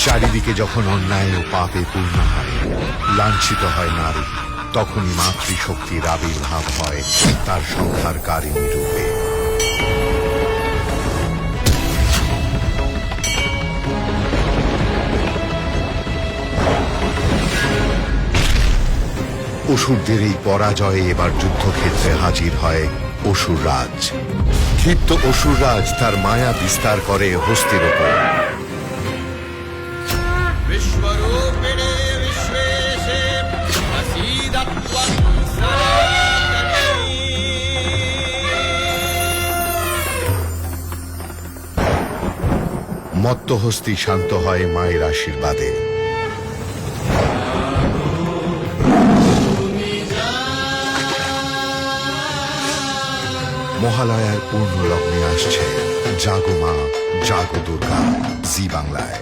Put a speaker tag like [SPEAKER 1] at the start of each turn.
[SPEAKER 1] চারিদিকে যখন অন্যায় ও পাপে পূর্ণ হয়, লাঞ্ছিত হয় নারী, তখনই মাতৃশক্তির আবির্ভাব হয় তার সংহারকারিণী রূপে। অসুরদের এই পরাজয়ে এবার যুদ্ধক্ষেত্রে হাজির হয় অসুররাজ। ক্ষিপ্ত অসুররাজ তার মায়া বিস্তার করে হস্তির উপর।
[SPEAKER 2] विश्वरूपिणे विश्वेशे प्रसीदत्वं सनातनी।
[SPEAKER 1] মত্ত হস্তি শান্ত হয় মায়ের আশীর্বাদে। মহালয়ার পূর্ণ লগ্নে আসছে জাগো মা, জাগো দুর্গা, জি বাংলায়।